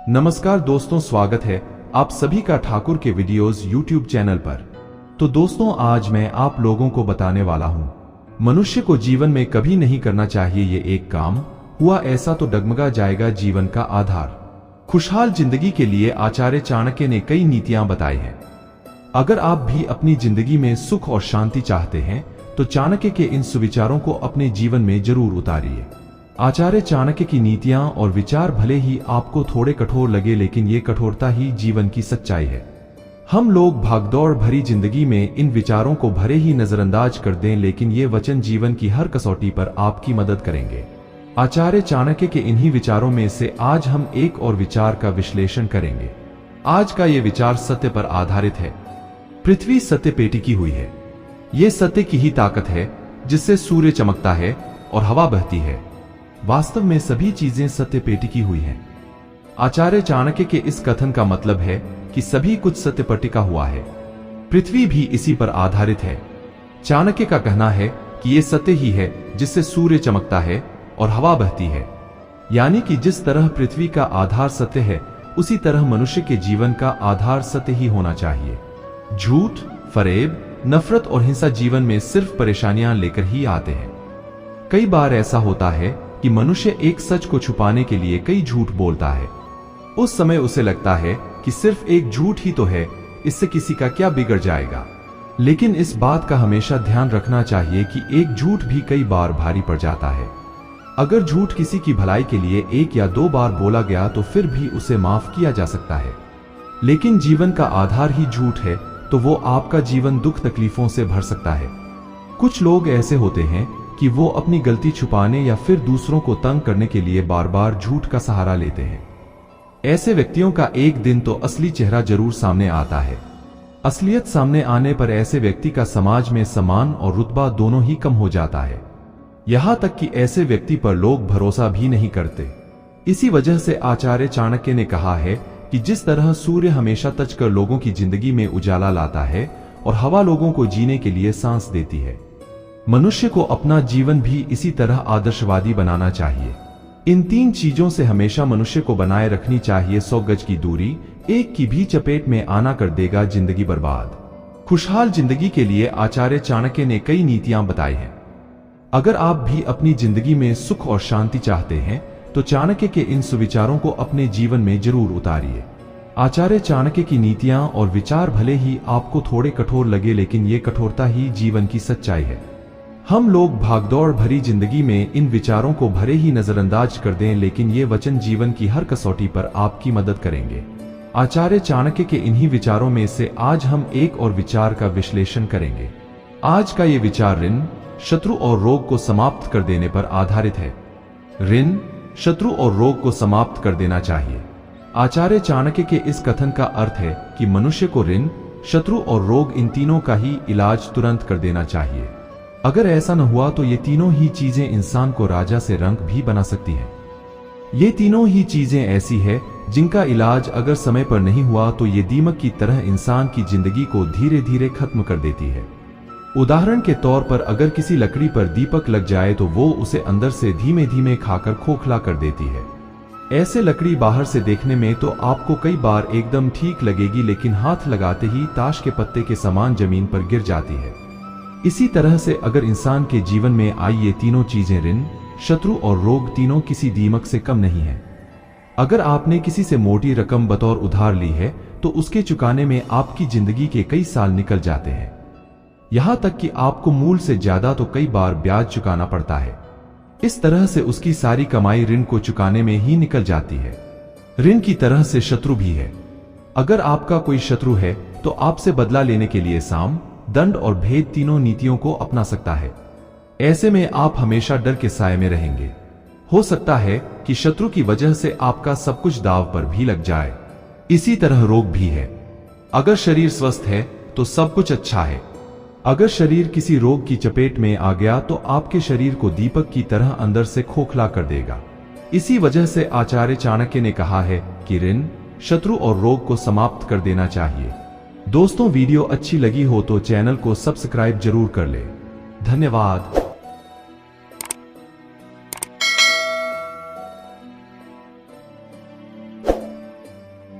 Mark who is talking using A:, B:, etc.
A: नमस्कार दोस्तों, स्वागत है आप सभी का ठाकुर के वीडियोस यूट्यूब चैनल पर। तो दोस्तों, आज मैं आप लोगों को बताने वाला हूं, मनुष्य को जीवन में कभी नहीं करना चाहिए ये एक काम, हुआ ऐसा तो डगमगा जाएगा जीवन का आधार। खुशहाल जिंदगी के लिए आचार्य चाणक्य ने कई नीतियां बताई हैं। अगर आप भी अपनी जिंदगी में सुख और शांति चाहते हैं तो चाणक्य के इन सुविचारों को अपने जीवन में जरूर उतारिए। आचार्य चाणक्य की नीतियां और विचार भले ही आपको थोड़े कठोर लगे, लेकिन ये कठोरता ही जीवन की सच्चाई है। हम लोग भागदौड़ भरी जिंदगी में इन विचारों को भले ही नजरअंदाज कर दें, लेकिन ये वचन जीवन की हर कसौटी पर आपकी मदद करेंगे। आचार्य चाणक्य के इन्हीं विचारों में से आज हम एक और विचार का विश्लेषण करेंगे। आज का ये विचार सत्य पर आधारित है। पृथ्वी सत्य पे टिकी हुई है। ये सत्य की ही ताकत है जिससे सूर्य चमकता है और हवा बहती है। वास्तव में सभी चीजें सत्य पे टिकी हुई हैं। आचार्य चाणक्य के इस कथन का मतलब है कि सभी कुछ सत्य पर टिका हुआ है। पृथ्वी भी इसी पर आधारित है। चाणक्य का कहना है कि यह सत्य ही है जिससे सूर्य चमकता है और हवा बहती है। यानी कि जिस तरह पृथ्वी का आधार सत्य है, उसी तरह मनुष्य के जीवन का आधार सत्य ही होना चाहिए। झूठ, फरेब, नफरत और हिंसा जीवन में सिर्फ परेशानियां लेकर ही आते हैं। कई बार ऐसा होता है कि मनुष्य एक सच को छुपाने के लिए कई झूठ बोलता है। उस समय उसे लगता है कि सिर्फ एक झूठ ही तो है, इससे किसी का क्या बिगड़ जाएगा। लेकिन इस बात का हमेशा ध्यान रखना चाहिए कि एक झूठ भी कई बार भारी पड़ जाता है। अगर झूठ किसी की भलाई के लिए एक या दो बार बोला गया तो फिर भी उसे माफ किया जा सकता है। लेकिन जीवन का आधार ही झूठ है तो वो आपका जीवन दुख तकलीफों से भर सकता है। कुछ लोग ऐसे होते हैं कि वो अपनी गलती छुपाने या फिर दूसरों को तंग करने के लिए बार बार झूठ का सहारा लेते हैं। ऐसे व्यक्तियों का एक दिन तो असली चेहरा जरूर सामने आता है। असलियत सामने आने पर ऐसे व्यक्ति का समाज में सम्मान और रुतबा दोनों ही कम हो जाता है। यहां तक कि ऐसे व्यक्ति पर लोग भरोसा भी नहीं करते। इसी वजह से आचार्य चाणक्य ने कहा है कि जिस तरह सूर्य हमेशा तजकर लोगों की जिंदगी में उजाला लाता है और हवा लोगों को जीने के लिए सांस देती है, मनुष्य को अपना जीवन भी इसी तरह आदर्शवादी बनाना चाहिए। इन तीन चीजों से हमेशा मनुष्य को बनाए रखनी चाहिए। 100 गज की दूरी एक की भी चपेट में आना कर देगा जिंदगी बर्बाद। खुशहाल जिंदगी के लिए आचार्य चाणक्य ने कई नीतियां बताई हैं। अगर आप भी अपनी जिंदगी में सुख और शांति चाहते हैं तो चाणक्य के इन सुविचारों को अपने जीवन में जरूर उतारिए। आचार्य चाणक्य की नीतियां और विचार भले ही आपको थोड़े कठोर लगे, लेकिन ये कठोरता ही जीवन की सच्चाई है। हम लोग भागदौड़ भरी जिंदगी में इन विचारों को भले ही नजरअंदाज कर दें, लेकिन ये वचन जीवन की हर कसौटी पर आपकी मदद करेंगे। आचार्य चाणक्य के इन्हीं विचारों में से आज हम एक और विचार का विश्लेषण करेंगे। आज का ये विचार ऋण, शत्रु और रोग को समाप्त कर देने पर आधारित है। ऋण, शत्रु और रोग को समाप्त कर देना चाहिए। आचार्य चाणक्य के इस कथन का अर्थ है कि मनुष्य को ऋण, शत्रु और रोग, इन तीनों का ही इलाज तुरंत कर देना चाहिए। अगर ऐसा न हुआ तो ये तीनों ही चीजें इंसान को राजा से रंक भी बना सकती हैं। ये तीनों ही चीजें ऐसी है जिनका इलाज अगर समय पर नहीं हुआ तो ये दीमक की तरह इंसान की जिंदगी को धीरे धीरे खत्म कर देती है। उदाहरण के तौर पर अगर किसी लकड़ी पर दीपक लग जाए तो वो उसे अंदर से धीमे धीमे खाकर खोखला कर देती है। ऐसे लकड़ी बाहर से देखने में तो आपको कई बार एकदम ठीक लगेगी, लेकिन हाथ लगाते ही ताश के पत्ते के समान जमीन पर गिर जाती है। इसी तरह से अगर इंसान के जीवन में आई ये तीनों चीजें, ऋण, शत्रु और रोग, तीनों किसी दीमक से कम नहीं है। अगर आपने किसी से मोटी रकम बतौर उधार ली है तो उसके चुकाने में आपकी जिंदगी के कई साल निकल जाते हैं। यहां तक कि आपको मूल से ज्यादा तो कई बार ब्याज चुकाना पड़ता है। इस तरह से उसकी सारी कमाई ऋण को चुकाने में ही निकल जाती है। ऋण की तरह से शत्रु भी है। अगर आपका कोई शत्रु है तो आपसे बदला लेने के लिए साम, दंड और भेद तीनों नीतियों को अपना सकता है। ऐसे में आप हमेशा डर के साए में रहेंगे। हो सकता है कि शत्रु की वजह से आपका सब कुछ दांव पर भी लग जाए। इसी तरह रोग भी है। अगर शरीर स्वस्थ है तो सब कुछ अच्छा है। अगर शरीर किसी रोग की चपेट में आ गया तो आपके शरीर को दीपक की तरह अंदर से खोखला कर देगा। इसी वजह से आचार्य चाणक्य ने कहा है कि ऋण, शत्रु और रोग को समाप्त कर देना चाहिए। दोस्तों, वीडियो अच्छी लगी हो तो चैनल को सब्सक्राइब जरूर कर ले। धन्यवाद।